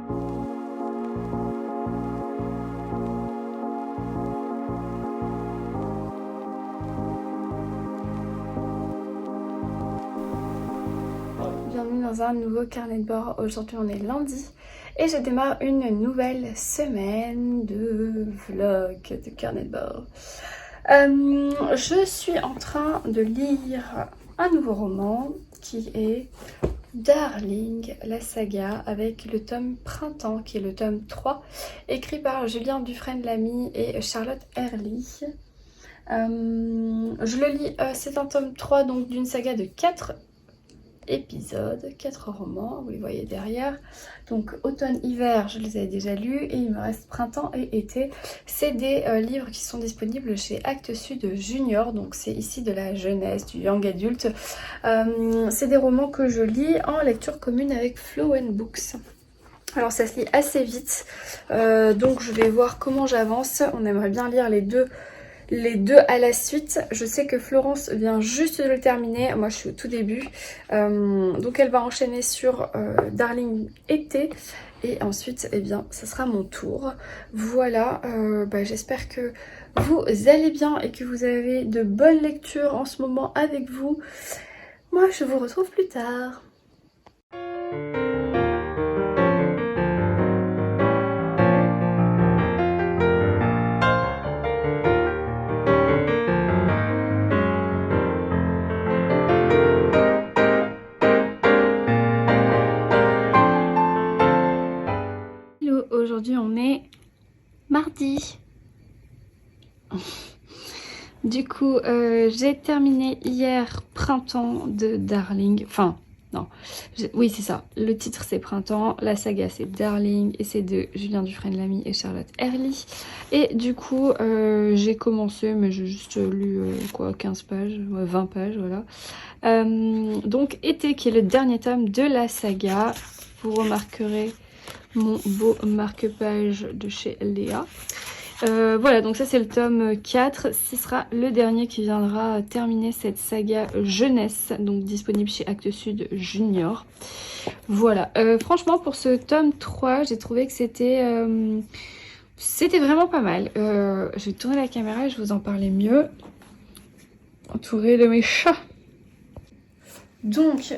Bienvenue dans un nouveau carnet de bord. Aujourd'hui on est lundi et je démarre une nouvelle semaine de vlog, de carnet de bord. Je suis en train de lire un nouveau roman qui est Darling, la saga, avec le tome Printemps qui est le tome 3, écrit par Julien Dufresne-Lamy et Charlotte Herly. Je le lis, c'est un tome 3 donc d'une saga de 4 épisodes, 4 romans, vous les voyez derrière. Donc automne-hiver, je les avais déjà lus et il me reste printemps et été. C'est des livres qui sont disponibles chez Actes Sud Junior, donc c'est ici de la jeunesse, du young adulte. C'est des romans que je lis en lecture commune avec Flow & Books. Alors ça se lit assez vite, donc je vais voir comment j'avance. On aimerait bien lire les deux à la suite. Je sais que Florence vient juste de le terminer, moi je suis au tout début, donc elle va enchaîner sur Darling été et ensuite eh bien ça sera mon tour. Voilà, j'espère que vous allez bien et que vous avez de bonnes lectures en ce moment avec vous. Moi je vous retrouve plus tard. Aujourd'hui on est mardi. Du coup j'ai terminé hier Printemps de Darling. Enfin non, oui c'est ça. Le titre c'est Printemps, la saga c'est Darling et c'est de Julien Dufresne-Lamy et Charlotte Herly. Et du coup j'ai commencé mais j'ai juste lu 15 pages, 20 pages voilà. Donc été qui est le dernier tome de la saga. Vous remarquerez mon beau marque-page de chez Léa. Voilà, donc ça c'est le tome 4. Ce sera le dernier qui viendra terminer cette saga jeunesse, donc disponible chez Actes Sud Junior. Voilà, franchement pour ce tome 3, j'ai trouvé que c'était vraiment pas mal. Je vais tourner la caméra et je vous en parler mieux. Entourée de mes chats. Donc,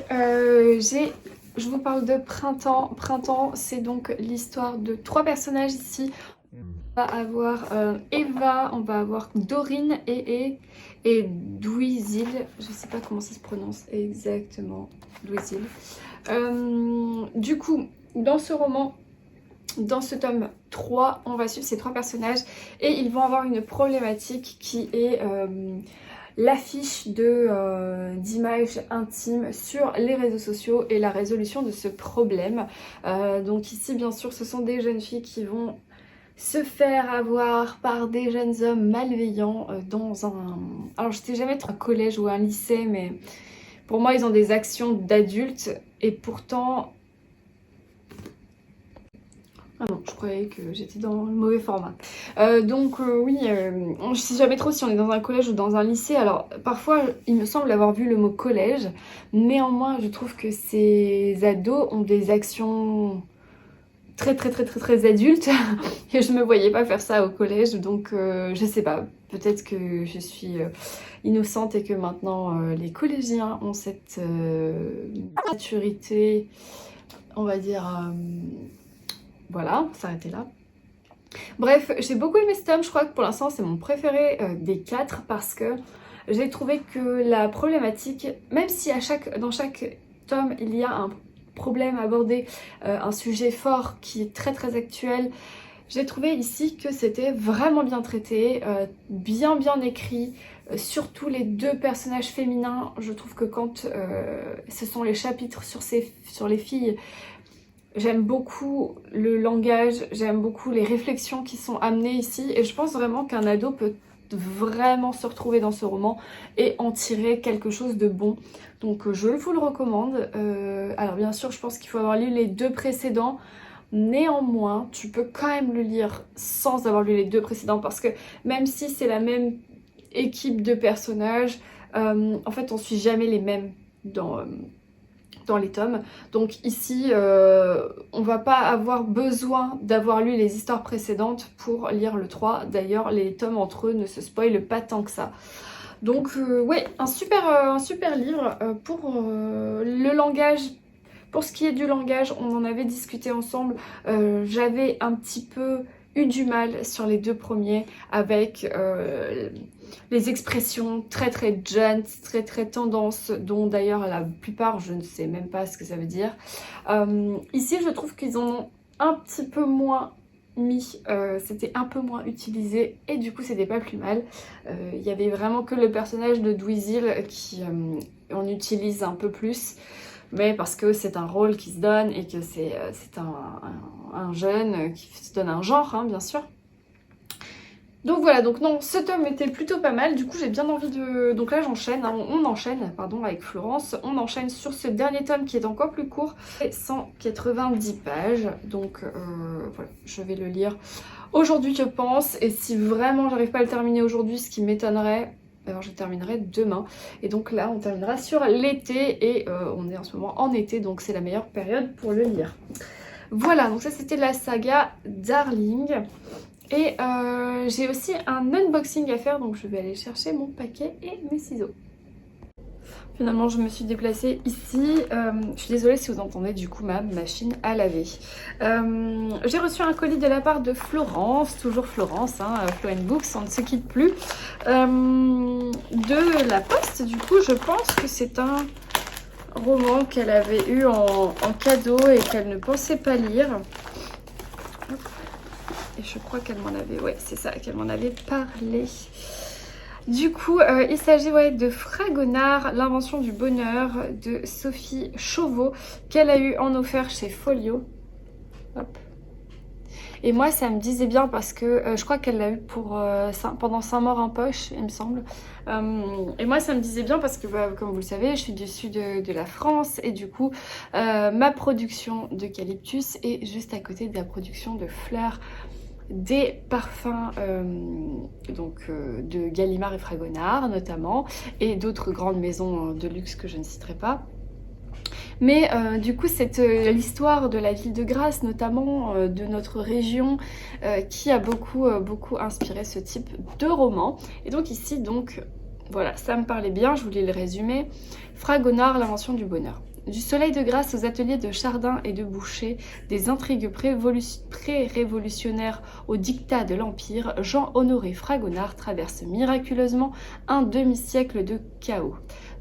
je vous parle de Printemps. Printemps, c'est donc l'histoire de 3 personnages ici. On va avoir Eva, on va avoir Dorine et Louisil. Je sais pas comment ça se prononce exactement, Louisil. Du coup, dans ce roman, dans ce tome 3, on va suivre ces 3 personnages et ils vont avoir une problématique qui est l'affiche d'images intimes sur les réseaux sociaux et la résolution de ce problème. Donc ici, bien sûr, ce sont des jeunes filles qui vont se faire avoir par des jeunes hommes malveillants dans un... Alors je sais jamais trop un collège ou un lycée, mais pour moi, ils ont des actions d'adultes et pourtant... Ah non, je croyais que j'étais dans le mauvais format. Oui, je sais jamais trop si on est dans un collège ou dans un lycée. Alors parfois, il me semble avoir vu le mot collège. Néanmoins, je trouve que ces ados ont des actions très adultes. Et je me voyais pas faire ça au collège. Donc je sais pas, peut-être que je suis innocente et que maintenant les collégiens ont cette maturité, on va dire... Voilà, on s'arrêter là. Bref, j'ai beaucoup aimé ce tome, je crois que pour l'instant c'est mon préféré des 4 parce que j'ai trouvé que la problématique, même si dans chaque tome il y a un problème abordé, un sujet fort qui est très actuel, j'ai trouvé ici que c'était vraiment bien traité, bien écrit, surtout les 2 personnages féminins. Je trouve que quand ce sont les chapitres sur les filles, j'aime beaucoup le langage, j'aime beaucoup les réflexions qui sont amenées ici et je pense vraiment qu'un ado peut vraiment se retrouver dans ce roman et en tirer quelque chose de bon. Donc je vous le recommande. Alors bien sûr, je pense qu'il faut avoir lu les 2 précédents. Néanmoins, tu peux quand même le lire sans avoir lu les 2 précédents parce que même si c'est la même équipe de personnages, en fait on suit jamais les mêmes dans dans les tomes. Donc ici, on va pas avoir besoin d'avoir lu les histoires précédentes pour lire le 3. D'ailleurs, les tomes entre eux ne se spoilent pas tant que ça. Donc ouais, un super livre pour le langage. Pour ce qui est du langage, on en avait discuté ensemble. J'avais un petit peu eu du mal sur les 2 premiers avec les expressions très gent, très tendance, dont d'ailleurs la plupart je ne sais même pas ce que ça veut dire. Ici je trouve qu'ils en ont un petit peu moins mis, c'était un peu moins utilisé et du coup c'était pas plus mal. Il y avait vraiment que le personnage de Dweezil qui on utilise un peu plus. Mais parce que c'est un rôle qui se donne et que c'est un jeune qui se donne un genre, hein, bien sûr. Donc voilà, donc non, ce tome était plutôt pas mal, du coup j'ai bien envie de... Donc là j'enchaîne, hein, on enchaîne, pardon, avec Florence, on enchaîne sur ce dernier tome qui est encore plus court, 190 pages, donc voilà, je vais le lire aujourd'hui je pense, et si vraiment j'arrive pas à le terminer aujourd'hui, ce qui m'étonnerait... Alors je terminerai demain et donc là on terminera sur l'été et on est en ce moment en été donc c'est la meilleure période pour le lire. Voilà, donc ça c'était la saga Darling et j'ai aussi un unboxing à faire donc je vais aller chercher mon paquet et mes ciseaux. Finalement je me suis déplacée ici, je suis désolée si vous entendez du coup ma machine à laver. J'ai reçu un colis de la part de Florence, toujours Florence, hein, Flo & Books, on ne se quitte plus. De la poste du coup je pense que c'est un roman qu'elle avait eu en cadeau et qu'elle ne pensait pas lire. Et je crois qu'elle m'en avait, ouais c'est ça, qu'elle m'en avait parlé. Du coup, il s'agit de Fragonard, l'invention du bonheur de Sophie Chauveau qu'elle a eu en offert chez Folio. Hop. Et moi, ça me disait bien parce que je crois qu'elle l'a eu pour, pendant 5 morts en poche, il me semble. Et moi, ça me disait bien parce que, comme vous le savez, je suis du sud de la France et du coup, ma production d'eucalyptus est juste à côté de la production de fleurs. Des parfums de Gallimard et Fragonard notamment et d'autres grandes maisons de luxe que je ne citerai pas. Mais du coup c'est l'histoire de la ville de Grasse notamment de notre région qui a beaucoup inspiré ce type de roman. Et donc ici donc voilà, ça me parlait bien, je voulais le résumer. Fragonard, l'invention du bonheur. Du soleil de Grasse aux ateliers de Chardin et de Boucher, des intrigues pré-révolutionnaires au dictat de l'Empire, Jean-Honoré Fragonard traverse miraculeusement un demi-siècle de chaos.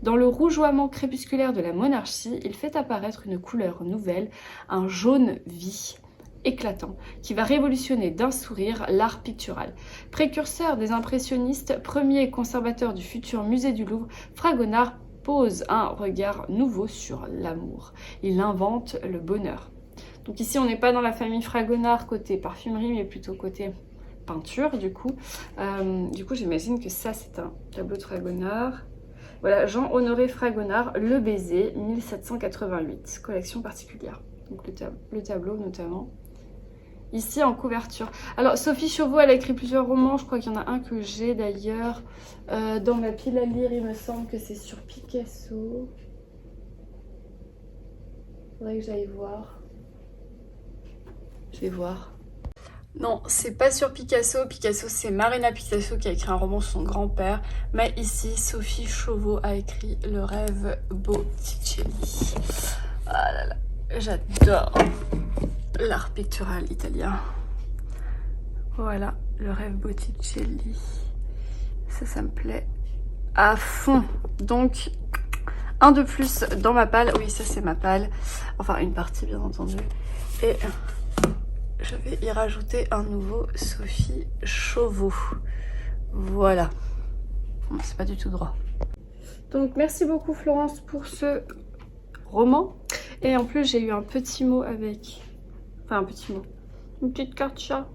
Dans le rougeoiement crépusculaire de la monarchie, il fait apparaître une couleur nouvelle, un jaune vie, éclatant, qui va révolutionner d'un sourire l'art pictural. Précurseur des impressionnistes, premier conservateur du futur musée du Louvre, Fragonard pose un regard nouveau sur l'amour. Il invente le bonheur. Donc ici, on n'est pas dans la famille Fragonard côté parfumerie, mais plutôt côté peinture, du coup. J'imagine que ça, c'est un tableau de Fragonard. Voilà, Jean-Honoré Fragonard, Le Baiser, 1788, collection particulière. Donc le tableau, notamment. Ici en couverture. Alors Sophie Chauveau, elle a écrit plusieurs romans, je crois qu'il y en a un que j'ai d'ailleurs dans ma pile à lire, il me semble que c'est sur Picasso. Faudrait que j'aille voir. Je vais voir. Non, c'est pas sur Picasso. Picasso, c'est Marina Picasso qui a écrit un roman sur son grand-père. Mais ici, Sophie Chauveau a écrit Le rêve Botticelli. Ah là là, j'adore l'art pictural italien. Voilà, Le rêve Botticelli. Ça me plaît à fond. Donc, un de plus dans ma palle. Oui, ça c'est ma palle. Enfin, une partie bien entendu. Et je vais y rajouter un nouveau Sophie Chauveau. Voilà. C'est pas du tout droit. Donc, merci beaucoup Florence pour ce roman. Et en plus, j'ai eu un petit mot avec... Enfin, un petit mot. Une petite carte chat.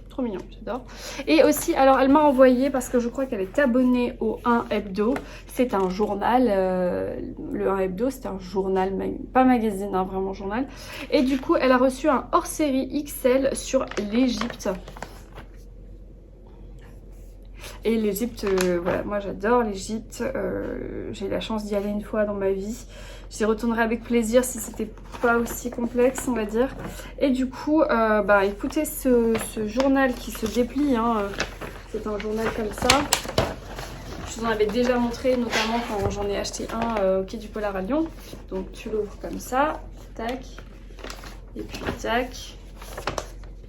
Trop mignon, j'adore. Et aussi, alors elle m'a envoyé, parce que je crois qu'elle est abonnée au 1 Hebdo. C'est un journal, le 1 Hebdo, c'est un journal, pas magazine, hein, vraiment journal. Et du coup, elle a reçu un hors-série XL sur l'Égypte. Et l'Égypte, voilà, moi j'adore l'Égypte. J'ai eu la chance d'y aller une fois dans ma vie. J'y retournerai avec plaisir si c'était pas aussi complexe, on va dire. Et du coup, bah écoutez ce journal qui se déplie, hein. C'est un journal comme ça. Je vous en avais déjà montré, notamment quand j'en ai acheté un au quai du Polar à Lyon. Donc tu l'ouvres comme ça, tac, et puis tac.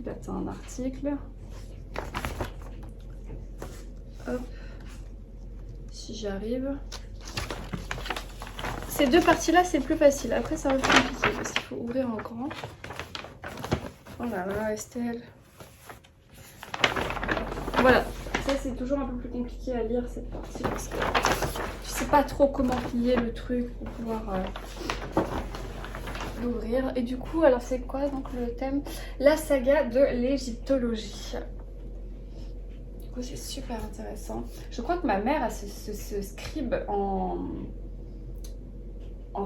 Là tu as un article. Hop, si j'arrive. Ces deux parties-là, c'est plus facile. Après, ça va être compliqué parce qu'il faut ouvrir en grand. Oh là là, Estelle. Voilà. Ça, c'est toujours un peu plus compliqué à lire cette partie parce que je sais pas trop comment plier le truc pour pouvoir l'ouvrir. Et du coup, alors c'est quoi donc le thème? La saga de l'égyptologie. Du coup, c'est super intéressant. Je crois que ma mère a ce scribe en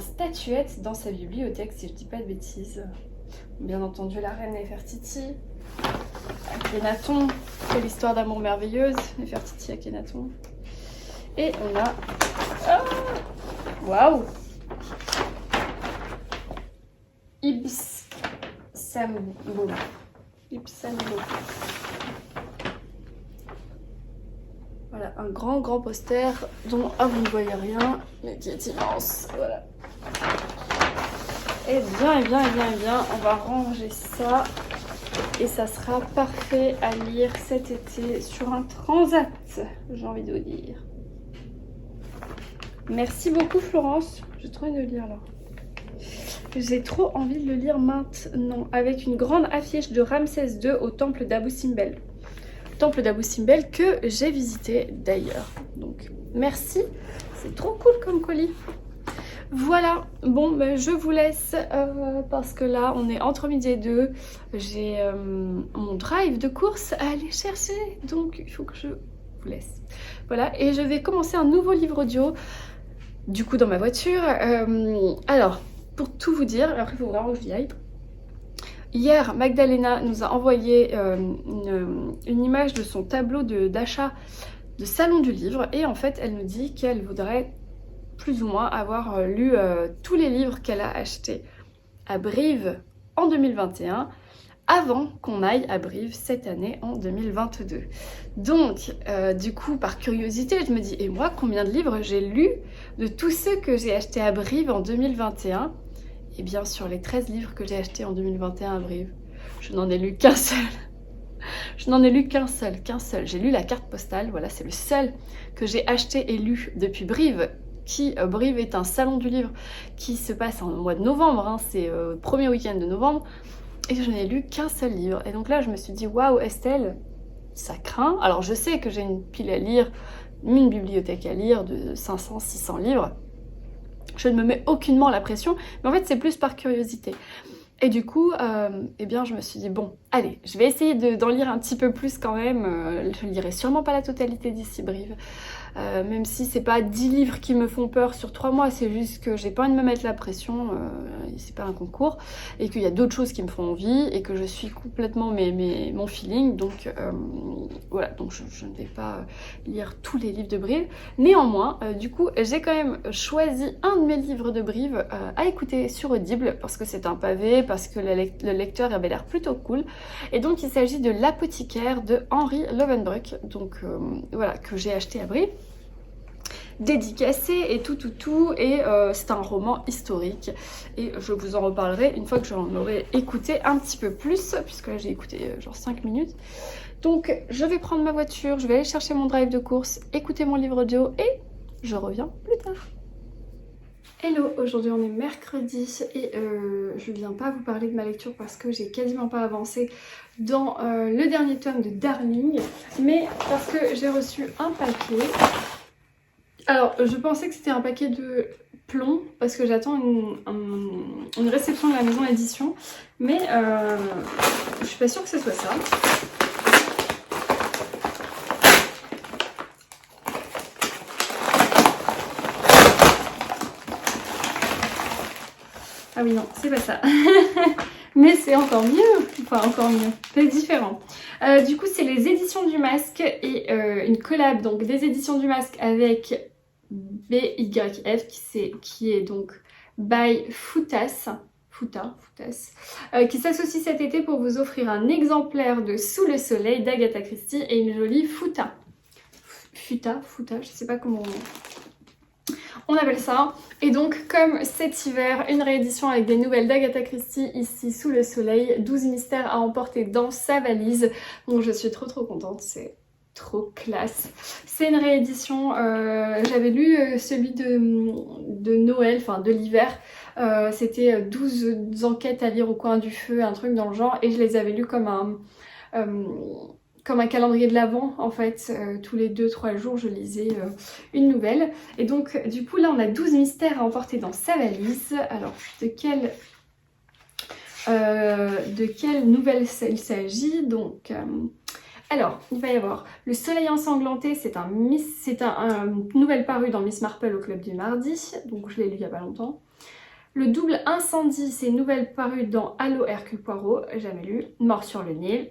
statuette dans sa bibliothèque, si je dis pas de bêtises. Bien entendu, la reine Néfertiti, Akhenaton, quelle histoire d'amour merveilleuse, Néfertiti, Akhenaton. Et on a... Waouh, Ibn Sambo. Ibn Sambo. Voilà, un grand poster dont vous ne voyez rien, mais qui est immense. Voilà. Et bien, on va ranger ça. Et ça sera parfait à lire cet été sur un transat, j'ai envie de vous dire. Merci beaucoup Florence, j'ai trop envie de le lire là. J'ai trop envie de le lire maintenant, avec une grande affiche de Ramsès II au temple d'Abou Simbel. Temple d'Abou Simbel que j'ai visité d'ailleurs. Donc merci, c'est trop cool comme colis. Voilà, bon ben, je vous laisse parce que là on est entre midi et deux. J'ai mon drive de course à aller chercher, donc il faut que je vous laisse. Voilà, et je vais commencer un nouveau livre audio du coup dans ma voiture. Alors, pour tout vous dire, après il faut vraiment que j'y aille. Hier, Magdalena nous a envoyé une image de son tableau d'achat de salon du livre et en fait elle nous dit qu'elle voudrait plus ou moins avoir lu tous les livres qu'elle a achetés à Brive en 2021 avant qu'on aille à Brive cette année en 2022. Donc du coup par curiosité je me dis et moi combien de livres j'ai lu de tous ceux que j'ai achetés à Brive en 2021? Et bien sur les 13 livres que j'ai achetés en 2021 à Brive, je n'en ai lu qu'un seul. Je n'en ai lu qu'un seul. J'ai lu la carte postale, voilà c'est le seul que j'ai acheté et lu depuis Brive. Brive est un salon du livre qui se passe en mois de novembre, hein, c'est le premier week-end de novembre, et je n'ai lu qu'un seul livre. Et donc là, je me suis dit, waouh, Estelle, ça craint. Alors je sais que j'ai une pile à lire, une bibliothèque à lire de 500-600 livres. Je ne me mets aucunement la pression, mais en fait, c'est plus par curiosité. Et du coup, eh bien, je me suis dit, bon, allez, je vais essayer d'en lire un petit peu plus quand même. Je ne lirai sûrement pas la totalité d'ici Brive. Même si c'est pas 10 livres qui me font peur sur 3 mois, c'est juste que j'ai pas envie de me mettre la pression, c'est pas un concours, et qu'il y a d'autres choses qui me font envie, et que je suis complètement mon feeling, donc voilà, donc je ne vais pas lire tous les livres de Brive. Néanmoins, du coup, j'ai quand même choisi un de mes livres de Brive à écouter sur Audible, parce que c'est un pavé, parce que le lecteur avait l'air plutôt cool, et donc il s'agit de L'apothicaire de Henri Lovenbruck, donc voilà, que j'ai acheté à Brive, dédicacé et tout, et c'est un roman historique et je vous en reparlerai une fois que j'en aurai écouté un petit peu plus, puisque là j'ai écouté genre 5 minutes. Donc je vais prendre ma voiture, je vais aller chercher mon drive de course, écouter mon livre audio et je reviens plus tard. Hello, aujourd'hui on est mercredi et je viens pas vous parler de ma lecture parce que j'ai quasiment pas avancé dans le dernier tome de Darling, mais parce que j'ai reçu un paquet. Alors je pensais que c'était un paquet de plomb parce que j'attends une réception de la maison édition, mais je suis pas sûre que ce soit ça. Ah oui non, c'est pas ça. Mais c'est encore mieux, enfin encore mieux, c'est différent. Du coup, c'est les éditions du masque et une collab donc des éditions du masque avec BYF qui est donc by Foutas. Qui s'associe cet été pour vous offrir un exemplaire de Sous le soleil d'Agatha Christie et une jolie futa, je sais pas comment on appelle ça. Et donc comme cet hiver, une réédition avec des nouvelles d'Agatha Christie ici Sous le soleil, 12 mystères à emporter dans sa valise. Donc je suis trop contente, c'est trop classe. C'est une réédition, j'avais lu celui de Noël, enfin de l'hiver. C'était 12 enquêtes à lire au coin du feu, un truc dans le genre, et je les avais lus comme un calendrier de l'Avent en fait. Tous les 2-3 jours je lisais une nouvelle. Et donc du coup là on a 12 mystères à emporter dans sa valise. Alors de quelle nouvelle il s'agit donc alors, il va y avoir Le Soleil ensanglanté, c'est un nouvelle paru dans Miss Marple au Club du Mardi, donc je l'ai lu il n'y a pas longtemps. Le Double Incendie, c'est une nouvelle parue dans Allô Hercule Poirot, jamais lu. Mort sur le Nil.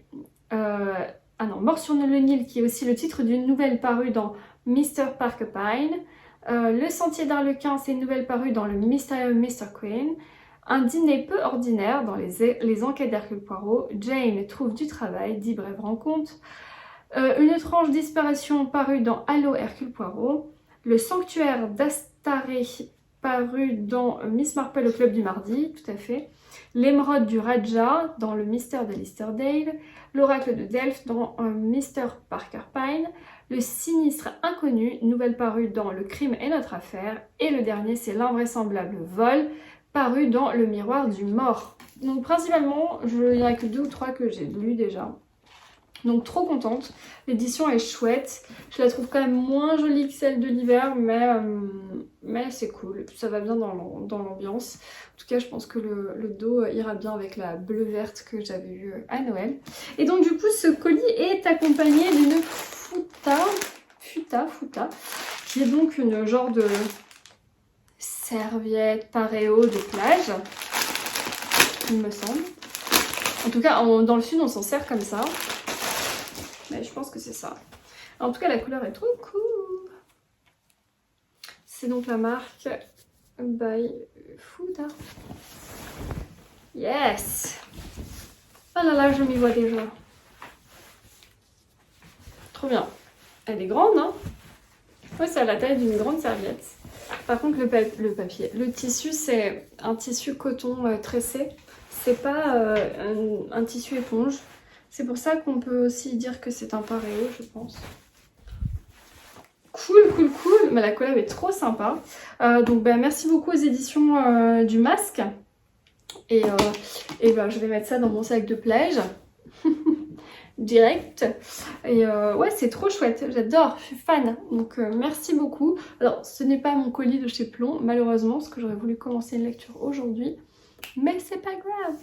Mort sur le Nil, qui est aussi le titre d'une nouvelle parue dans Mr. Parker-Pine. Le Sentier d'Arlequin, c'est une nouvelle parue dans Le Mystérieux Mr. Queen. Un dîner peu ordinaire dans les enquêtes d'Hercule Poirot. Jane trouve du travail, 10 brèves rencontres. Une étrange disparition parue dans Allô Hercule Poirot. Le sanctuaire d'Astaré paru dans Miss Marple au Club du Mardi, tout à fait. L'émeraude du Raja dans Le mystère de Listerdale. L'oracle de Delphes dans Mr. Parker-Pine. Le sinistre inconnu, nouvelle parue dans Le crime est notre affaire. Et le dernier, c'est L'invraisemblable vol, paru dans Le miroir du mort. Donc principalement, il n'y en a que 2 ou 3 que j'ai lus déjà. Donc trop contente, l'édition est chouette, je la trouve quand même moins jolie que celle de l'hiver, mais c'est cool, ça va bien dans l'ambiance. En tout cas je pense que le dos ira bien avec la bleu-verte que j'avais eue à Noël. Et donc du coup ce colis est accompagné d'une futa, qui est donc une genre de serviette paréo de plage, il me semble. En tout cas dans le sud on s'en sert comme ça. Mais je pense que c'est ça. En tout cas, la couleur est trop cool. C'est donc la marque by Futa. Yes! Oh là là, je m'y vois déjà. Trop bien. Elle est grande, hein? Ouais, c'est à la taille d'une grande serviette. Par contre, le tissu, c'est un tissu coton tressé. C'est pas un tissu éponge. C'est pour ça qu'on peut aussi dire que c'est un paréo, je pense. Cool. Mais la collab est trop sympa. Donc merci beaucoup aux éditions du masque. Et je vais mettre ça dans mon sac de plage. Direct. Et ouais, c'est trop chouette. J'adore, je suis fan. Donc merci beaucoup. Alors, ce n'est pas mon colis de chez Plon, malheureusement, parce que j'aurais voulu commencer une lecture aujourd'hui. Mais c'est pas grave.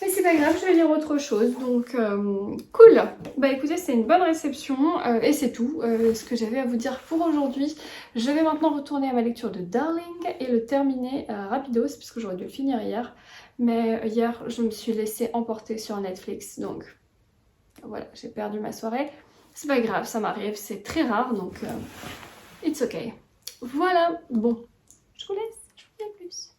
Mais c'est pas grave, je vais lire autre chose, donc cool. Bah écoutez, c'est une bonne réception et c'est tout ce que j'avais à vous dire pour aujourd'hui. Je vais maintenant retourner à ma lecture de Darling et le terminer rapidos, puisque j'aurais dû le finir hier. Mais hier, je me suis laissée emporter sur Netflix, donc voilà, j'ai perdu ma soirée. C'est pas grave, ça m'arrive, c'est très rare, donc it's okay. Voilà, bon, je vous laisse, je vous dis à plus.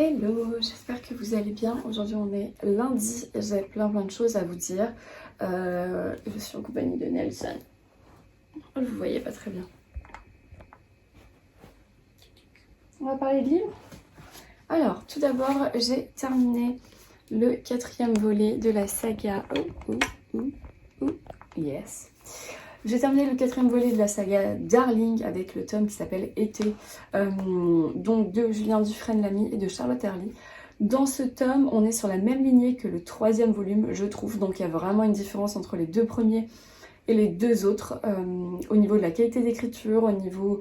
Hello, j'espère que vous allez bien. Aujourd'hui on est lundi, j'ai plein de choses à vous dire. Je suis en compagnie de Nelson. Vous voyez pas très bien. On va parler de livres. Alors, tout d'abord, j'ai terminé le 4e volet de la saga. Yes. J'ai terminé le 4e volet de la saga Darling avec le tome qui s'appelle Été, donc de Julien Dufresne-Lamy et de Charlotte Herly. Dans ce tome, on est sur la même lignée que le 3e volume, je trouve, donc il y a vraiment une différence entre les 2 premiers et les 2 autres, au niveau de la qualité d'écriture, au niveau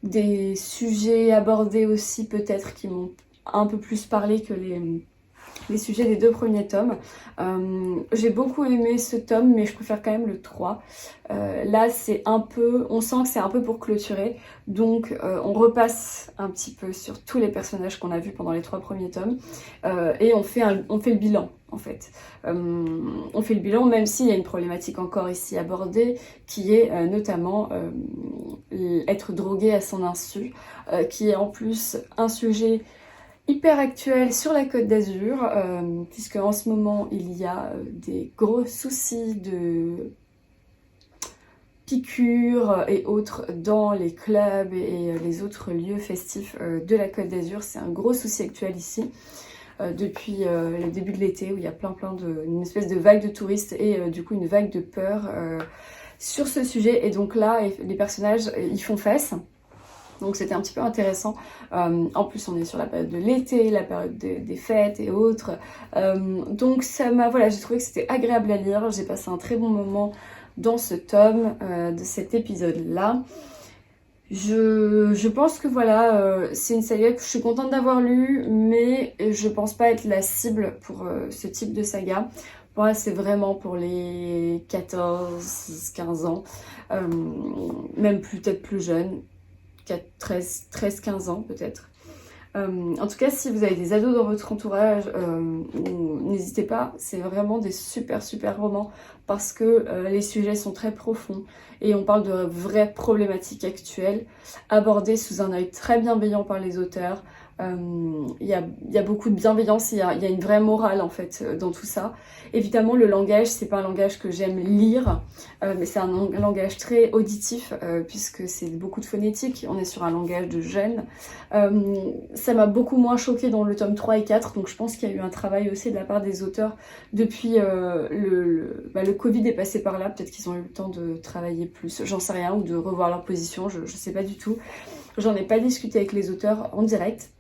des sujets abordés aussi peut-être qui m'ont un peu plus parlé que les sujets des 2 premiers tomes. J'ai beaucoup aimé ce tome, mais je préfère quand même le 3. Là, c'est un peu, on sent que c'est un peu pour clôturer, donc on repasse un petit peu sur tous les personnages qu'on a vus pendant les 3 premiers tomes, et on fait le bilan, en fait. On fait le bilan, même s'il y a une problématique encore ici abordée, qui est notamment être drogué à son insu, qui est en plus un sujet hyper actuel sur la Côte d'Azur, puisque en ce moment il y a des gros soucis de piqûres et autres dans les clubs et les autres lieux festifs de la Côte d'Azur. C'est un gros souci actuel ici, depuis le début de l'été, où il y a une espèce de vague de touristes et du coup une vague de peur sur ce sujet. Et donc là, les personnages, ils font face. Donc c'était un petit peu intéressant. En plus on est sur la période de l'été, la période des fêtes et autres. Donc ça m'a, voilà, j'ai trouvé que c'était agréable à lire. J'ai passé un très bon moment dans ce tome, de cet épisode-là. Je pense que voilà, c'est une saga que je suis contente d'avoir lue, mais je pense pas être la cible pour ce type de saga. Pour moi, c'est vraiment pour les 14-15 ans, même peut-être plus jeunes. 13-15 ans peut-être. En tout cas, si vous avez des ados dans votre entourage, n'hésitez pas, c'est vraiment des super romans parce que les sujets sont très profonds et on parle de vraies problématiques actuelles abordées sous un œil très bienveillant par les auteurs. Il y a beaucoup de bienveillance, il y a une vraie morale en fait dans tout ça. Évidemment, le langage, c'est pas un langage que j'aime lire, mais c'est un langage très auditif, puisque c'est beaucoup de phonétique, on est sur un langage de jeunes. Ça m'a beaucoup moins choqué dans le tome 3 et 4, donc je pense qu'il y a eu un travail aussi de la part des auteurs depuis le Covid est passé par là, peut-être qu'ils ont eu le temps de travailler plus, j'en sais rien, ou de revoir leur position, je sais pas du tout. J'en ai pas discuté avec les auteurs en direct.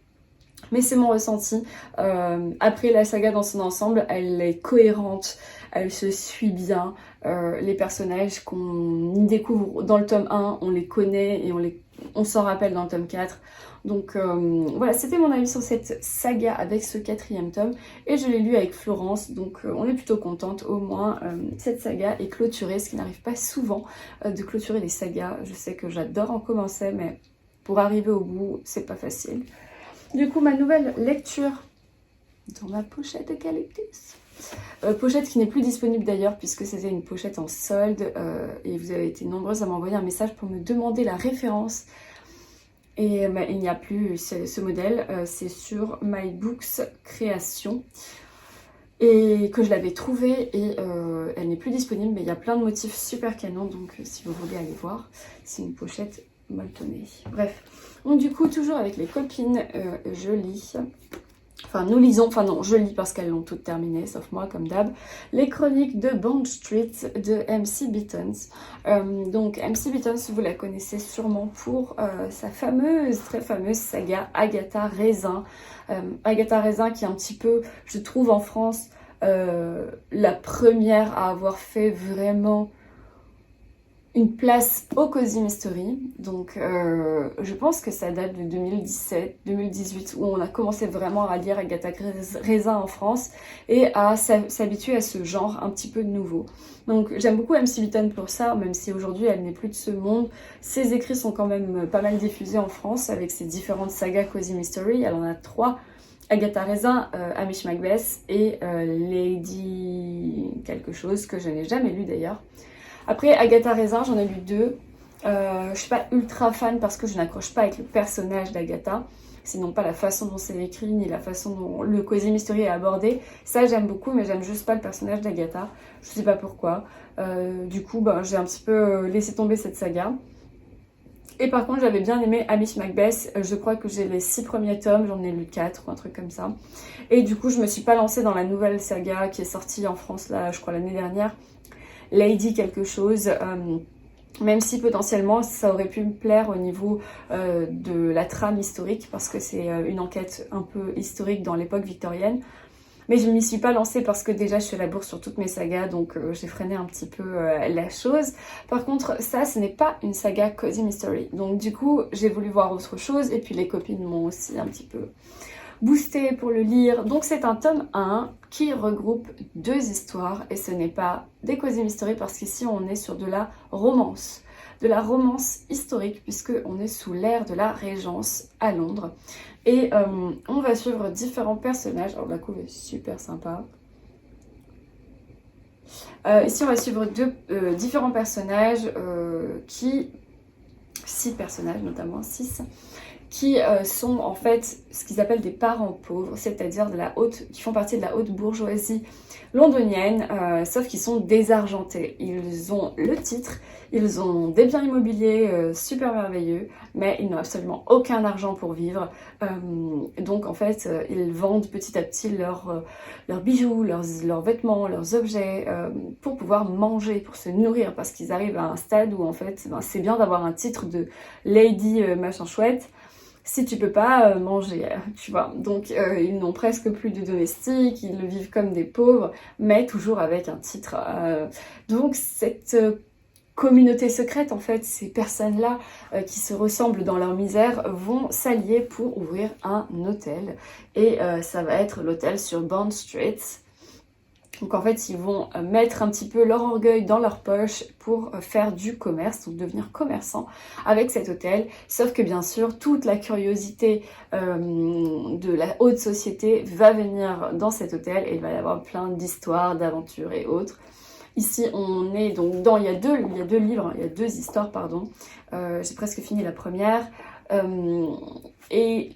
Mais c'est mon ressenti. Après, la saga dans son ensemble, elle est cohérente, elle se suit bien. Les personnages qu'on y découvre dans le tome 1, on les connaît et on s'en rappelle dans le tome 4. Donc voilà, c'était mon avis sur cette saga avec ce 4e tome. Et je l'ai lu avec Florence, donc on est plutôt contente. Au moins, cette saga est clôturée, ce qui n'arrive pas souvent de clôturer les sagas. Je sais que j'adore en commencer, mais pour arriver au bout, c'est pas facile. Du coup, ma nouvelle lecture dans ma pochette Eucalyptus. Pochette qui n'est plus disponible d'ailleurs puisque c'était une pochette en solde et vous avez été nombreuses à m'envoyer un message pour me demander la référence. Et il n'y a plus ce modèle, c'est sur My Books Création. Et que je l'avais trouvée et elle n'est plus disponible, mais il y a plein de motifs super canons, donc si vous voulez aller voir, c'est une pochette molletonnée. Bref. Donc du coup, toujours avec les copines, je lis, enfin nous lisons, enfin non, je lis parce qu'elles l'ont toutes terminé, sauf moi comme d'hab, les chroniques de Bond Street de MC Bittons. Donc MC Bittons, vous la connaissez sûrement pour sa très fameuse saga Agatha Raisin. Agatha Raisin qui est un petit peu, je trouve en France, la première à avoir fait vraiment une place au Cozy Mystery. Donc je pense que ça date de 2017-2018 où on a commencé vraiment à lire Agatha Raisin en France et à s'habituer à ce genre un petit peu nouveau. Donc j'aime beaucoup MC Bittons pour ça, même si aujourd'hui elle n'est plus de ce monde. Ses écrits sont quand même pas mal diffusés en France avec ses différentes sagas Cozy Mystery. Elle en a 3. Agatha Raisin, Hamish Macbeth et Lady quelque chose que je n'ai jamais lu d'ailleurs. Après Agatha Raisin, j'en ai lu 2. Je suis pas ultra fan parce que je n'accroche pas avec le personnage d'Agatha. Sinon pas la façon dont c'est écrit, ni la façon dont le Cozy Mystery est abordé. Ça j'aime beaucoup, mais j'aime juste pas le personnage d'Agatha. Je sais pas pourquoi. Du coup, j'ai un petit peu laissé tomber cette saga. Et par contre, j'avais bien aimé Hamish Macbeth. Je crois que j'ai les 6 premiers tomes, j'en ai lu 4 ou un truc comme ça. Et du coup, je me suis pas lancée dans la nouvelle saga qui est sortie en France, là, je crois, l'année dernière. Lady quelque chose. Même si potentiellement ça aurait pu me plaire au niveau de la trame historique, parce que c'est une enquête un peu historique dans l'époque victorienne. Mais je ne m'y suis pas lancée parce que déjà je suis à la bourre sur toutes mes sagas, donc j'ai freiné un petit peu la chose. Par contre, ça, ce n'est pas une saga Cozy Mystery. Donc du coup, j'ai voulu voir autre chose, et puis les copines m'ont aussi un petit peu boosté pour le lire. Donc c'est un tome 1 qui regroupe 2 histoires, et ce n'est pas des Cozy Mystery parce qu'ici on est sur de la romance historique, puisque on est sous l'ère de la Régence à Londres. Et on va suivre différents personnages. Alors la couve est super sympa. Ici on va suivre différents personnages 6 personnages notamment, 6, qui sont en fait ce qu'ils appellent des parents pauvres, c'est-à-dire qui font partie de la haute bourgeoisie londonienne, sauf qu'ils sont désargentés. Ils ont le titre, ils ont des biens immobiliers super merveilleux, mais ils n'ont absolument aucun argent pour vivre. Donc en fait, ils vendent petit à petit leurs bijoux, leurs vêtements, leurs objets pour pouvoir manger, pour se nourrir, parce qu'ils arrivent à un stade où en fait, c'est bien d'avoir un titre de lady machin chouette, si tu peux pas manger, tu vois. Donc ils n'ont presque plus de domestiques, ils vivent comme des pauvres, mais toujours avec un titre. Donc cette communauté secrète, en fait, ces personnes-là qui se ressemblent dans leur misère vont s'allier pour ouvrir un hôtel. Et ça va être l'hôtel sur Bond Street. Donc en fait, ils vont mettre un petit peu leur orgueil dans leur poche pour faire du commerce, donc devenir commerçants avec cet hôtel. Sauf que bien sûr, toute la curiosité de la haute société va venir dans cet hôtel, et il va y avoir plein d'histoires, d'aventures et autres. Ici, on est donc il y a deux livres, il y a 2 histoires, pardon. J'ai presque fini la première. Et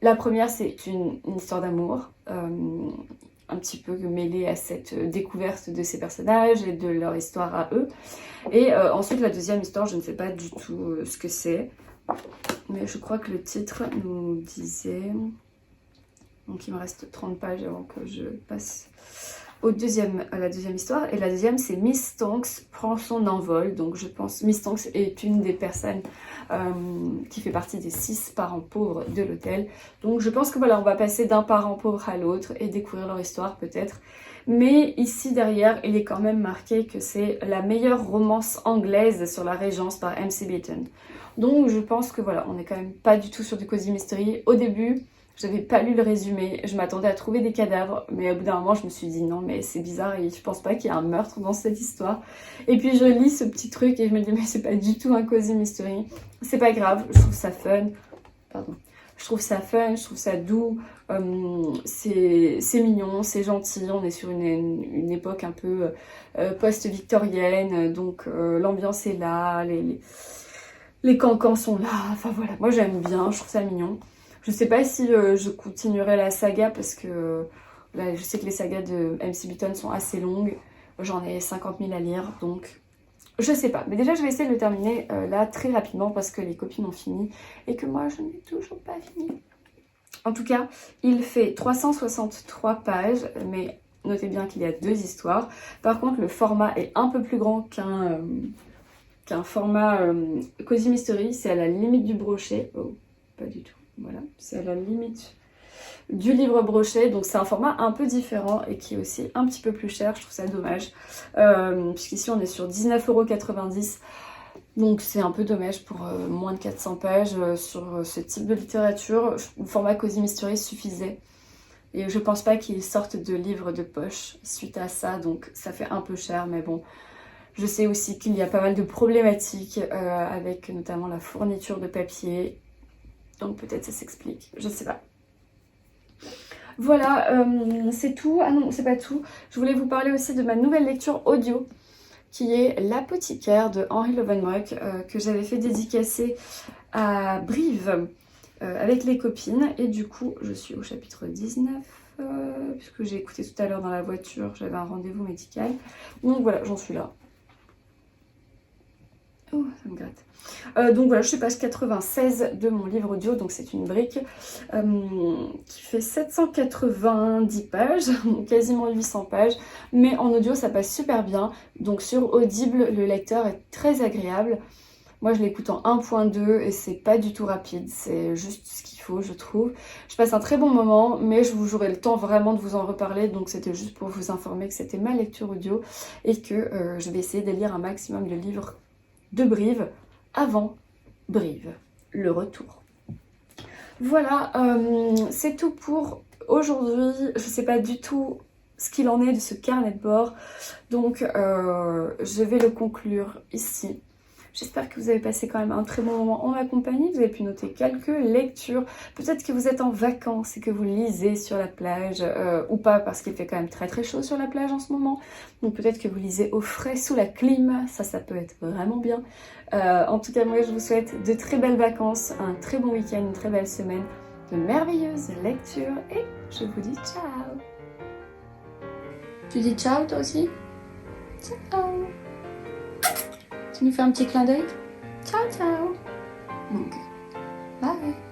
la première, c'est une histoire d'amour. Un petit peu mêlée à cette découverte de ces personnages et de leur histoire à eux. Et ensuite, la deuxième histoire, je ne sais pas du tout ce que c'est, mais je crois que le titre nous disait... Donc il me reste 30 pages avant que je passe à la deuxième histoire. Et la deuxième, c'est Miss Tonks prend son envol. Donc je pense Miss Tonks est une des personnes qui fait partie des 6 parents pauvres de l'hôtel. Donc je pense que voilà, on va passer d'un parent pauvre à l'autre et découvrir leur histoire peut-être. Mais ici derrière, il est quand même marqué que c'est la meilleure romance anglaise sur la Régence par MC Beaton. Donc je pense que voilà, on n'est quand même pas du tout sur du Cozy Mystery. Au début, j'avais pas lu le résumé, je m'attendais à trouver des cadavres, mais au bout d'un moment je me suis dit non mais c'est bizarre et je pense pas qu'il y ait un meurtre dans cette histoire. Et puis je lis ce petit truc et je me dis mais c'est pas du tout un Cozy Mystery. C'est pas grave, je trouve ça fun. Pardon. Je trouve ça fun, je trouve ça doux, c'est mignon, c'est gentil, on est sur une époque un peu post-victorienne, donc l'ambiance est là, les cancans sont là, enfin voilà, moi j'aime bien, je trouve ça mignon. Je sais pas si je continuerai la saga parce que là, je sais que les sagas de MC Beaton sont assez longues. J'en ai 50 000 à lire, donc je sais pas. Mais déjà, je vais essayer de le terminer là très rapidement parce que les copines ont fini et que moi, je n'ai toujours pas fini. En tout cas, il fait 363 pages, mais notez bien qu'il y a 2 histoires. Par contre, le format est un peu plus grand qu'un format Cozy Mystery. C'est à la limite du brochet. Oh, pas du tout. Voilà, c'est à la limite du livre brochet, donc c'est un format un peu différent et qui est aussi un petit peu plus cher, je trouve ça dommage, puisqu'ici on est sur 19,90 €, donc c'est un peu dommage pour moins de 400 pages sur ce type de littérature. Le format Cozy Mystery suffisait, et je pense pas qu'ils sortent de livres de poche suite à ça, donc ça fait un peu cher, mais bon. Je sais aussi qu'il y a pas mal de problématiques avec notamment la fourniture de papier. Donc peut-être ça s'explique, je sais pas. Voilà, c'est tout. Ah non, c'est pas tout. Je voulais vous parler aussi de ma nouvelle lecture audio, qui est L'apothicaire de Henri Leeuwenhoek, que j'avais fait dédicacer à Brive avec les copines. Et du coup, je suis au chapitre 19, puisque j'ai écouté tout à l'heure dans la voiture, j'avais un rendez-vous médical. Donc voilà, j'en suis là. Oh, ça me gratte. Donc voilà, je suis page 96 de mon livre audio, donc c'est une brique qui fait 790 pages, quasiment 800 pages, mais en audio ça passe super bien. Donc sur Audible, le lecteur est très agréable. Moi je l'écoute en 1.2 et c'est pas du tout rapide, c'est juste ce qu'il faut je trouve. Je passe un très bon moment, mais j'aurai le temps vraiment de vous en reparler, donc c'était juste pour vous informer que c'était ma lecture audio et que je vais essayer de lire un maximum de livres de Brive avant Brive, le retour. Voilà, c'est tout pour aujourd'hui. Je sais pas du tout ce qu'il en est de ce carnet de bord, donc je vais le conclure ici. J'espère que vous avez passé quand même un très bon moment en ma compagnie, vous avez pu noter quelques lectures, peut-être que vous êtes en vacances et que vous lisez sur la plage, ou pas parce qu'il fait quand même très très chaud sur la plage en ce moment, donc peut-être que vous lisez au frais sous la clim, ça peut être vraiment bien. En tout cas moi je vous souhaite de très belles vacances, un très bon week-end, une très belle semaine, de merveilleuses lectures et je vous dis ciao. Tu dis ciao toi aussi? Ciao. Tu nous fais un petit clin d'œil? Ciao, ciao. Donc, bye.